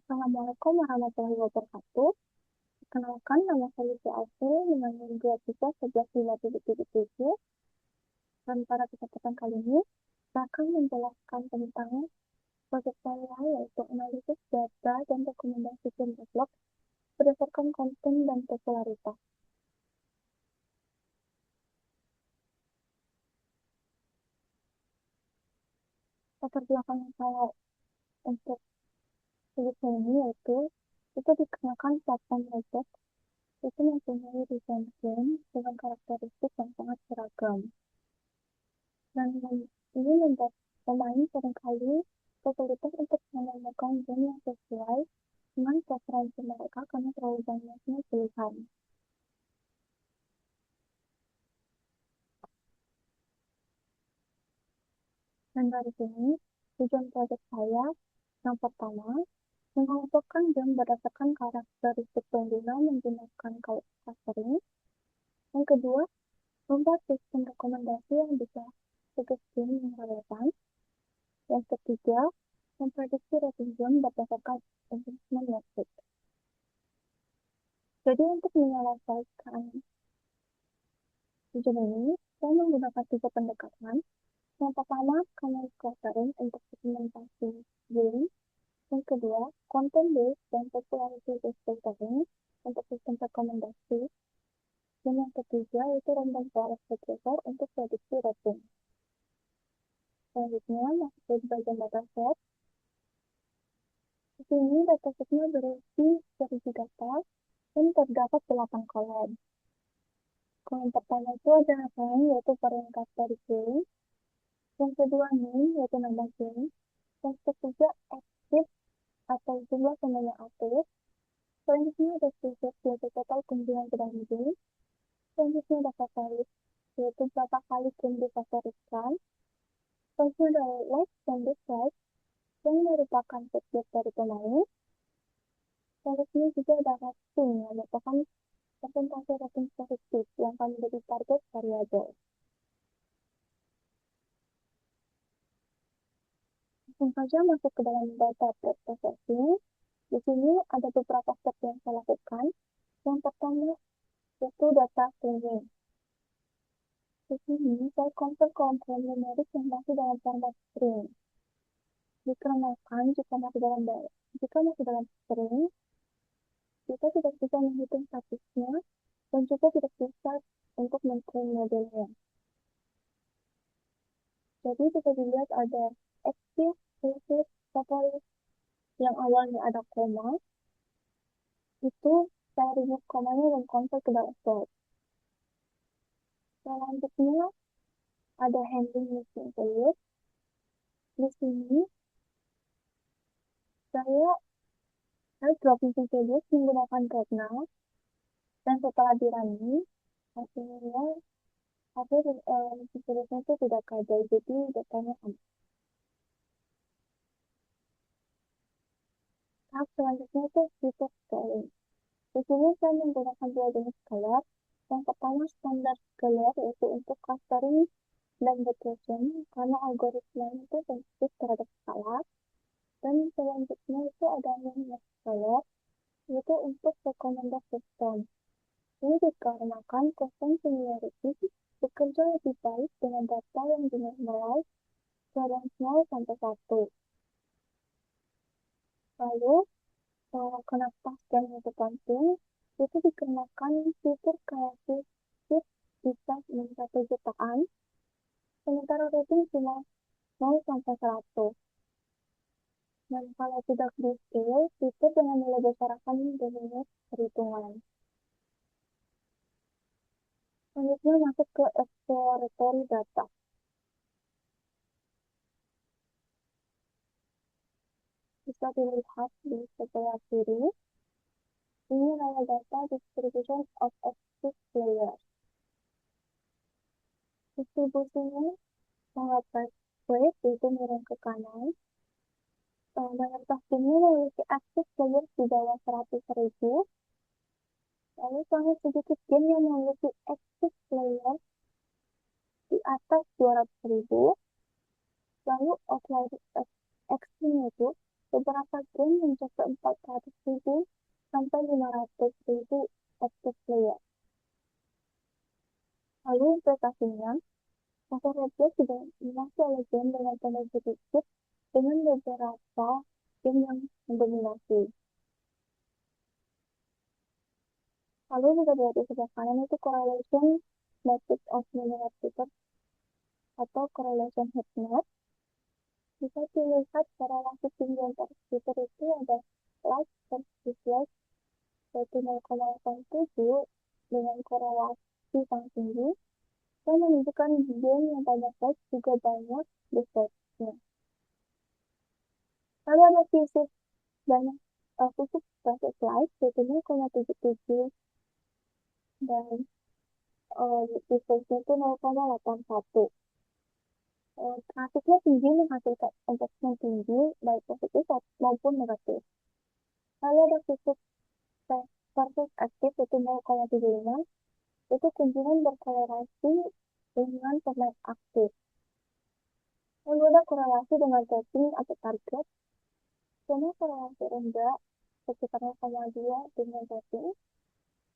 Assalamualaikum warahmatullahi wabarakatuh. Perkenalkan, nama saya Lucia Alfil dengan NIM 23115777. Dan pada kesempatan kali ini, saya akan menjelaskan tentang proyek saya, yaitu analisis data dan rekomendasi game develop berdasarkan konten dan popularitas. Latar belakang saya untuk tulisan ini yaitu itu dikarenakan platform Roblox itu mempunyai desain game dengan karakteristik yang sangat beragam. Dan ini membuat pemain seringkali kesulitan untuk menemukan game yang sesuai dengan preferensi mereka karena terlalu banyaknya pilihan. Dan dari sini, tujuan proyek saya yang pertama, mengelompokkan game berdasarkan karakteristik pengguna menggunakan clustering. Yang kedua, membuat sistem rekomendasi yang bisa suggest game yang relevan. Yang ketiga, memprediksi rating game berdasarkan engagement metric. Jadi untuk menyelesaikan tujuan ini, saya menggunakan tiga pendekatan. Yang pertama, common clustering untuk segmentasi game. Yang kedua, content-based dan popularity-based filtering untuk sistem rekomendasi. Dan yang ketiga, yaitu random forest aggregator untuk prediksi rating. Selanjutnya, masuk ke bagian dataset. Di sini datasetnya berisi berisi data dan terdapat 8 kolom. Kolom pertama itu ada rank, yaitu peringkat dari game. Yang kedua name, yaitu nama game. Yang ketiga active atau jumlah pemain yang aktif. Selanjutnya ada feature, yaitu total kunjungan ke dalam game. Selanjutnya ada favorit, yaitu berapa kali game difavoritkan. Selanjutnya ada like dan dislike, yang merupakan feedback dari pemain. Selanjutnya juga ada rating, yang merupakan persentase rating positif yang akan menjadi target variabel. Langsung saja masuk ke dalam data processing. Di sini ada beberapa step yang saya lakukan. Yang pertama yaitu data cleaning. Di sini saya convert kolom-kolom numerik yang masih dalam format string. Dikarenakan jika masih dalam string, kita tidak bisa menghitung statusnya dan juga tidak bisa untuk men-train modelnya. Jadi bisa dilihat ada active, passive, favorit yang awalnya ada koma, itu saya remove komanya dan convert ke dalam float. Selanjutnya ada handling missing value. Di sini saya drop missing value menggunakan get now, dan setelah di running hasilnya missing value itu tidak ada, jadi datanya aman. Tahap selanjutnya itu feature scaling. Di sini saya menggunakan dua jenis scalar. Yang pertama standar scalar, yaitu untuk clustering dan regression karena algoritma itu sensitif terhadap skala. Dan selanjutnya itu ada min-max scalar, yaitu untuk recommended system. Ini dikarenakan custom seniority bekerja lebih baik dengan data yang dinormalize dari 0 sampai 1. Lalu, kenapa scaling itu penting? Itu dikarenakan fitur kreatif bisa mencapai jutaan, sementara rating cuma 0 sampai 100. Dan kalau tidak di-scale, fitur dengan nilai besar akan dominasi perhitungan. Selanjutnya masuk ke exploratory data. Bisa dilihat di sebelah kiri. Ini adalah data distribution of active players. Distribusinya sangat baik, yaitu miring ke kanan. Mayoritas timnya memiliki active players di bawah 100.000. Lalu sangat sedikit game yang memiliki active players di atas 200.000. Lalu outlier ekstrim itu Beberapa game mencapai 400.000 sampai 500.000 active player. Lalu implikasinya, pasar Roblox juga masih ada game dengan tanda sedikit dengan beberapa game yang mendominasi. Lalu juga berarti sebelah kanan itu correlation matrix of linear feature atau correlation heat map. Bisa dilihat korelasi tinggi antar fitur itu ada like versus like, yaitu 0,87 dengan korelasi sangat tinggi, dan menunjukkan game yang banyak like juga banyak dislike-nya. Lalu ada fisik dan fisik versus like, yaitu 0,77 dan dislike-nya itu 0,81. Grafiknya tinggi menghasilkan engagement tinggi, baik positif maupun negatif. Lalu ada fisik versus aktif yaitu 0,75, itu kunjungan berkorelasi dengan pemain aktif. Lalu ada korelasi dengan rating atau target, karena korelasi rendah sekitar 0,2 dengan rating.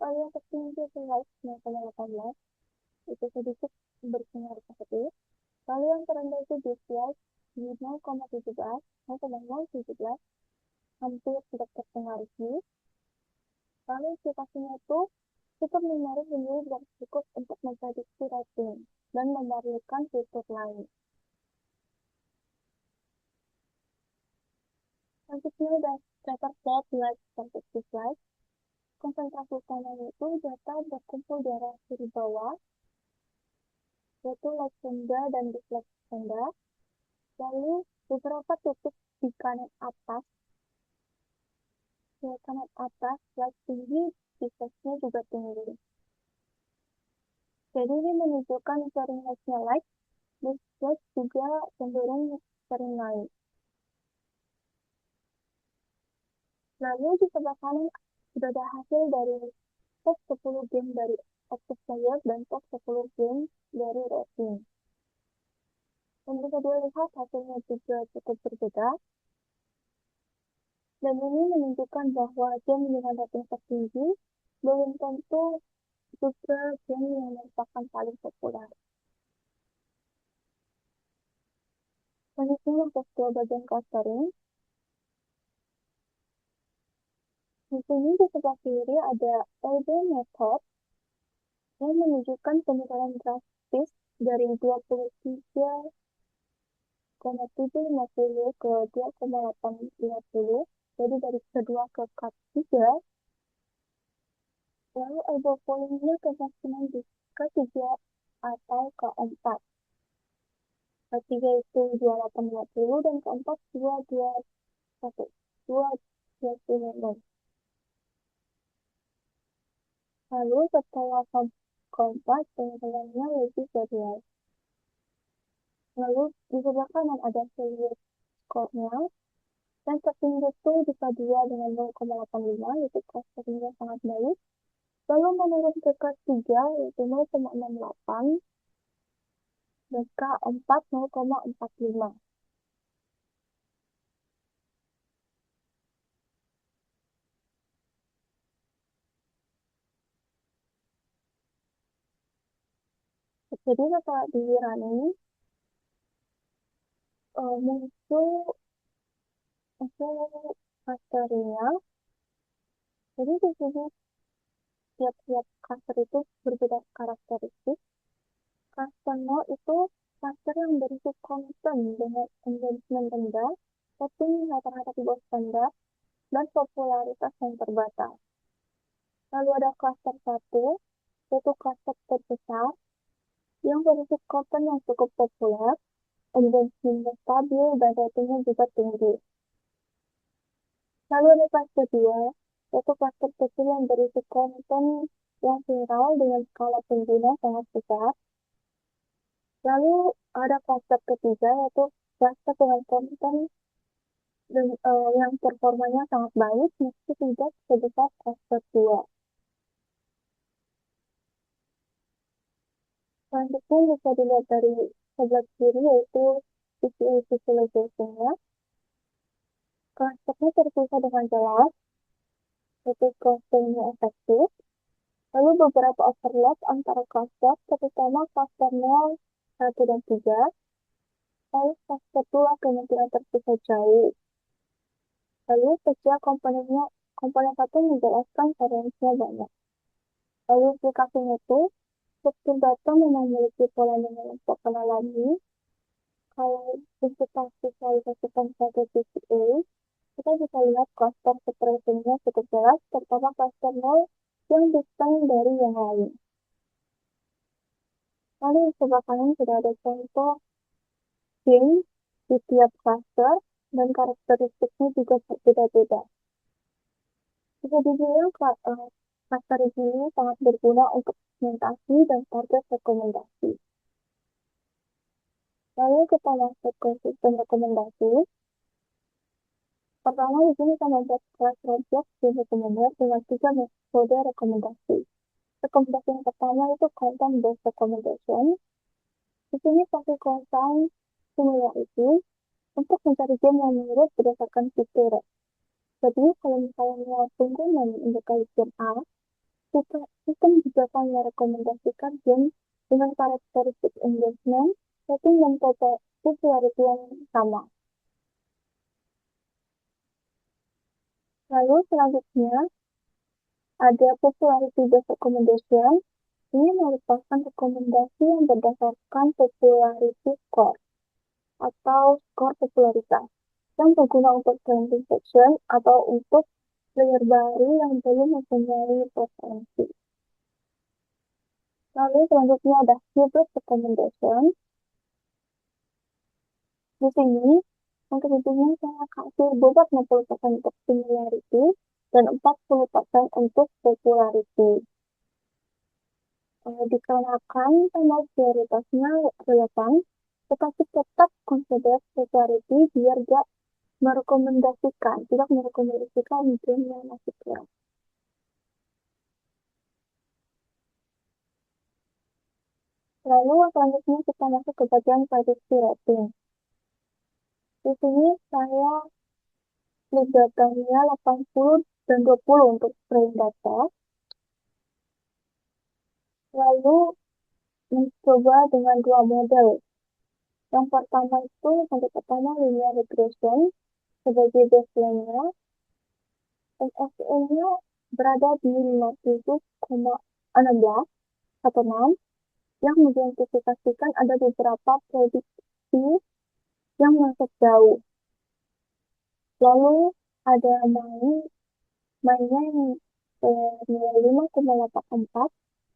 Lalu yang tertinggi itu like 0,18, itu sedikit bersinar positif. Lalu yang terendah itu dislike di 0,17, 0,017, hampir tidak terpengaruhi. Lalu implikasinya itu cukup menarik sendiri dan cukup untuk memprediksi rating dan membandingkan fitur lain. Selanjutnya ada scatter plot like versus dislike. Konsentrasi utamanya itu data berkumpul di area kiri bawah, yaitu like rendah dan dislike rendah. Lalu beberapa titik di kanan atas, like tinggi, dislike-nya juga tinggi. Jadi ini menunjukkan sering like-nya like, dislike juga cenderung sering naik. Lalu di sebelah kanan sudah ada hasil dari top 10 game dari active player dan top 10 game dari rating. Dan bisa dilihat hasilnya juga cukup berbeda. Dan ini menunjukkan bahwa game dengan rating tertinggi belum tentu juga game yang merupakan paling populer. Selanjutnya untuk ke bagian clustering. Di sini di sebelah kiri ada LB method yang menunjukkan penurunan drastis dari 23,750 ke 2,850, jadi dari kedua ke ketiga. Lalu elbow point-nya ke maksimal di ketiga atau keempat. Ketiga itu 2850 dan keempat 221, 226. Lalu setelah keempat, penilaiannya lebih serius. Lalu di sebelah kanan ada serius skornya. Dan tertinggi itu bisa 2 dengan 0,85, yaitu clusteringnya sangat baik. Lalu menurun ke ketiga, yaitu 0,68, dan keempat 0,45. Jadi setelah di running, muncul clusternya. Jadi di sini tiap-tiap cluster itu berbeda karakteristik. Cluster 0 itu cluster yang berisi konten dengan engagement rendah, rating rata-rata di bawah standar, dan popularitas yang terbatas. Lalu ada cluster 1, yaitu cluster terbesar, yang berisi konten yang cukup populer, engagement stabil, dan ratingnya juga tinggi. Lalu ada cluster 2, yaitu cluster kecil yang berisi konten yang viral dengan skala pengguna sangat besar. Lalu ada cluster ketiga, yaitu cluster dengan konten yang performanya sangat baik, meski tidak sebesar cluster 2. Selanjutnya bisa dilihat dari sebelah kiri, yaitu visualization-nya. Clusternya terpisah dengan jelas, yaitu clusternya efektif. Lalu beberapa overlap antara cluster, terutama cluster 0, 1, dan 3. Lalu cluster 2 kemungkinan terpisah jauh. Lalu setiap komponen satu menjelaskan variansinya banyak. Lalu aplikasinya itu, struktur data memang memiliki pola yang terkenal lagi. Kalau kita visualisasikan satu PCA, kita bisa lihat cluster separation-nya cukup jelas, terutama cluster 0 yang distinct dari yang lain. Lalu di sebelah kanan sudah ada contoh game di tiap cluster dan karakteristiknya juga berbeda-beda. Bisa dibilang cluster ini sangat berguna untuk segmentasi dan target rekomendasi. Lalu kita masuk ke sistem rekomendasi. Pertama, di sini kita membuat kelas objek di rekomender dengan 3 metode rekomendasi. Rekomendasi yang pertama itu content based recommendation. Di sini pakai content similarity untuk mencari game yang mirip berdasarkan fitur. Jadi, kalau misalnya pengguna menyukai game A, sistem juga akan merekomendasikan game dengan karakteristik engagement, rating, dan popularity yang sama. Lalu selanjutnya ada popularity based recommendation. Ini merupakan rekomendasi yang berdasarkan popularity score atau skor popularitas yang berguna untuk trending section atau untuk player baru yang belum mempunyai preferensi. Lalu selanjutnya ada hybrid recommendation. Di sini untuk ujungnya saya kasih bobot 60% untuk similarity dan 40% untuk popularity. Dikarenakan tema prioritasnya relevan, tetapi tetap consider popularity biar tidak merekomendasikan game yang masih kurang. Lalu selanjutnya kita masuk ke bagian prediksi rating. Di sini saya klik datanya 80 dan 20 untuk frame data. Lalu mencoba dengan dua model. Yang pertama itu, linear regression sebagai baseline-nya. NFA-nya berada di 57,16 atau 6 yang mengidentifikasikan ada beberapa prediksi yang masuk jauh. Lalu ada mainnya yang nilai 5,84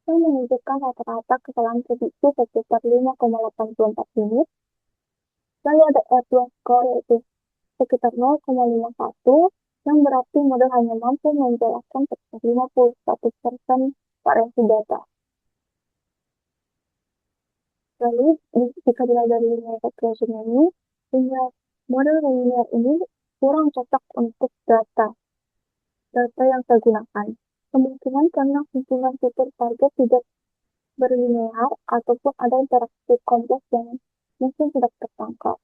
yang menunjukkan rata-rata kesalahan prediksi sekitar 5,84 unit. Lalu ada R2 score yaitu sekitar 0,51 yang berarti model hanya mampu menjelaskan sekitar 51% variasi data. Lalu jika dilihat dari linear regression ini, model linear ini kurang cocok untuk data yang saya gunakan. Kemungkinan karena hubungan fitur target tidak berlinear ataupun ada interaksi kompleks yang mungkin tidak tertangkap.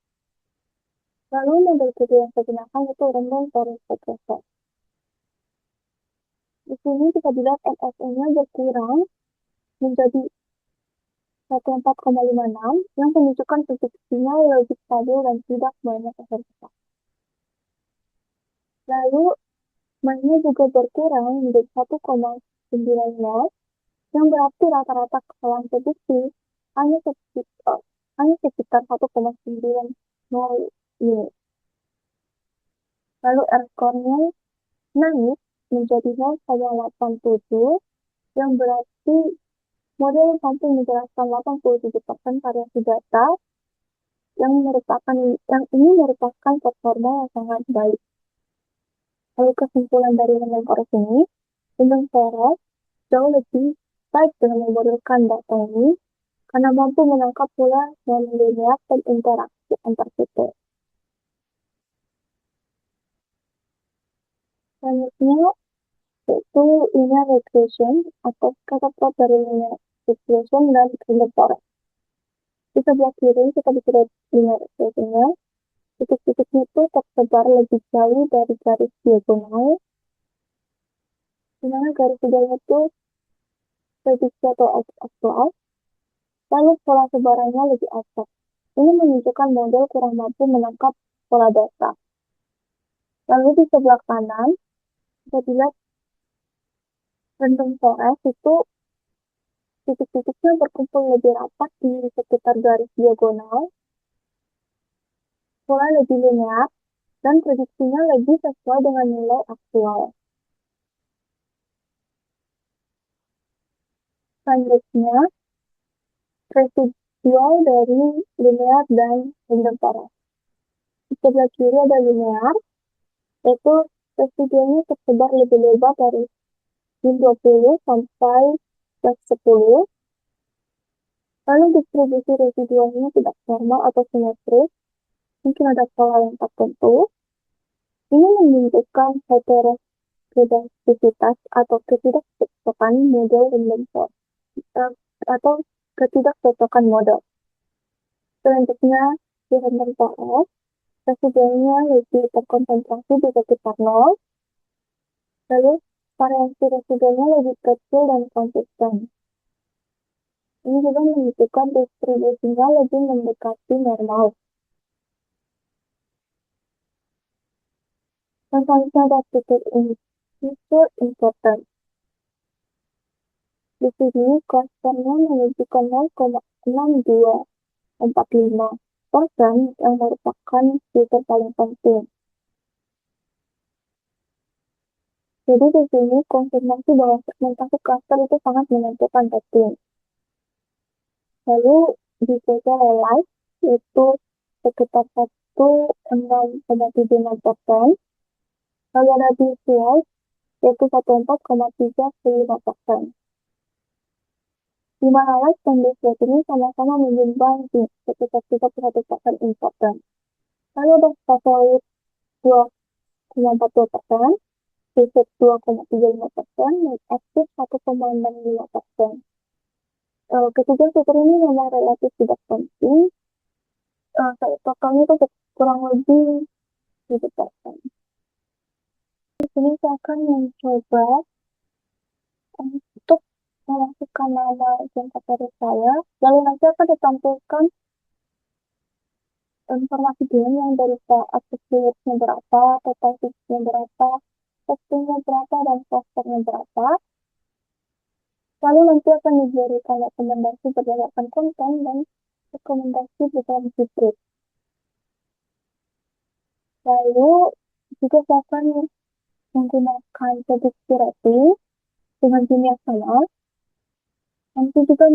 Lalu model kedua yang saya gunakan itu random forest regressor. Di sini bisa dilihat NFA-nya berkurang menjadi 14,56 yang menunjukkan prediksinya lebih stabil dan tidak banyak efek. Lalu mainnya juga berkurang menjadi 1,90 yang berarti rata-rata kesalahan prediksi hanya sekitar 1,90 unit. Lalu R-score-nya naik menjadi 0,87 yang berarti model mampu menjelaskan 87% variasi data yang ini merupakan performa yang sangat baik. Lalu kesimpulan dari Random Forest ini, Random Forest jauh lebih baik dalam memodelkan data ini karena mampu menangkap pola yang linear dan interaksi antar fitur. Selanjutnya yaitu linear regression atau kata pro dari linear regression dan Random Forest. Di sebelah kiri kita bisa lihat linear regression-nya. Titik-titiknya itu tersebar lebih jauh dari garis diagonal, di mana garis diagonal itu prediksi atau aktual, lalu pola sebarannya lebih acak. Ini menunjukkan model kurang mampu menangkap pola data. Lalu di sebelah kanan, kita lihat random forest itu titik-titiknya berkumpul lebih rapat di sekitar garis diagonal, pola lebih linear, dan prediksinya lebih sesuai dengan nilai aktual. Selanjutnya, residual dari linear dan random forest. Di sebelah kiri ada linear, yaitu residualnya tersebar lebih lebar dari min 20 sampai plus 10. Lalu distribusi residualnya tidak normal atau simetris, mungkin ada pola yang tertentu. Ini menunjukkan heterogeneisitas atau ketidakcocokan model random forest atau ketidakcocokan model. Selanjutnya, di random forest, residualnya lebih terkonsentrasi di sekitar 0, lalu variasi residualnya lebih kecil dan konsisten. Ini juga menunjukkan distribusinya lebih mendekati normal. Dan selanjutnya ada fitur important. Di sini clusternya menunjukkan 0,6245% yang merupakan fitur paling penting. Jadi di sini konfirmasi bahwa segmentasi cluster itu sangat menentukan rating. Lalu di live itu sekitar 16,75%. Lalu ada visual yaitu 14,35%. Di mana live dan visual ini sama-sama menyumbang di sekitar 31% important. Lalu ada favorit 2,42%, visit 2,35%, dan aktif 1,65%. Ketiga fitur ini memang relatif tidak penting. Totalnya itu kurang lebih 7%. Di sini saya akan mencoba untuk memasukkan nama agent favorit saya, lalu nanti akan ditampilkan informasi game yang berupa aktivitasnya berapa, total fixnya berapa, testingnya berapa, dan clusternya berapa. Lalu nanti akan diberikan rekomendasi berdasarkan konten dan rekomendasi berdasarkan hybrid. Lalu juga saya akan menggunakan prediksi rating dengan tim yang sama. Nanti juga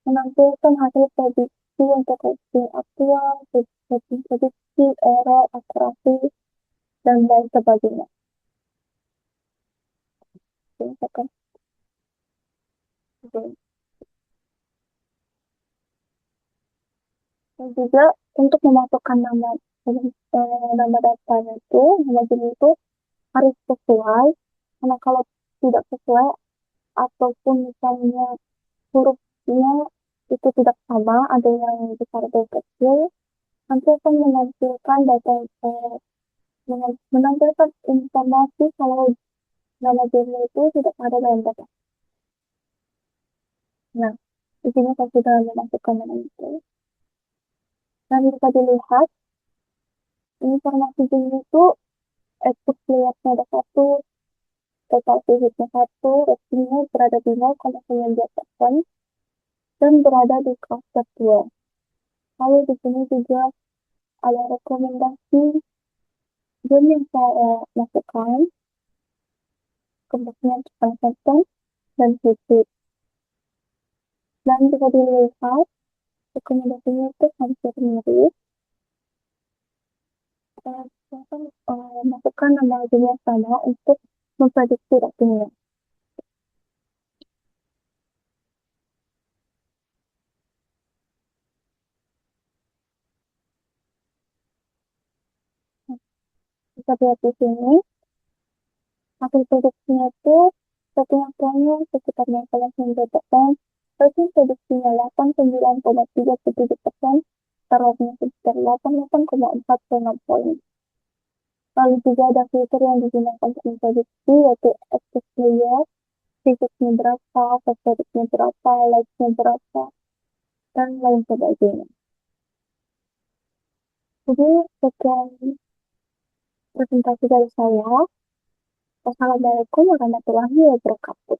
menampilkan hasil prediksi untuk rating aktual, prediksi, error, akurasi, dan lain sebagainya. Misalkan, dan juga untuk memasukkan nama datanya itu, nama jenis itu harus sesuai. Karena kalau tidak sesuai ataupun misalnya hurufnya itu tidak sama, ada yang besar atau kecil, nanti akan menampilkan data menampilkan informasi kalau nama jenis itu tidak ada dalam data. Nah, di sini saya sudah memasukkan nama itu. Dan bisa dilihat informasi jenis itu active playernya ada 1, total visitnya 1, ratingnya berada di 0,92% dan berada di cluster 2. Lalu di sini juga ada rekomendasi game yang saya masukkan, kemudian konsisten dan hybrid. Dan bisa dilihat rekomendasinya itu hampir mirip. Saya akan masukkan nama game yang sama untuk memprediksi ratingnya. Kita lihat di sini, hasil prediksinya itu rating aktualnya sekitar 0,9%, rating prediksinya 89,37%, terapnya sekitar 88,46 poin. Lalu juga ada filter yang digunakan untuk memprediksi, yaitu active player, visitnya berapa, favoritnya berapa, like-nya berapa, dan lain sebagainya. Jadi, sekian presentasi dari saya. Wassalamualaikum warahmatullahi wabarakatuh.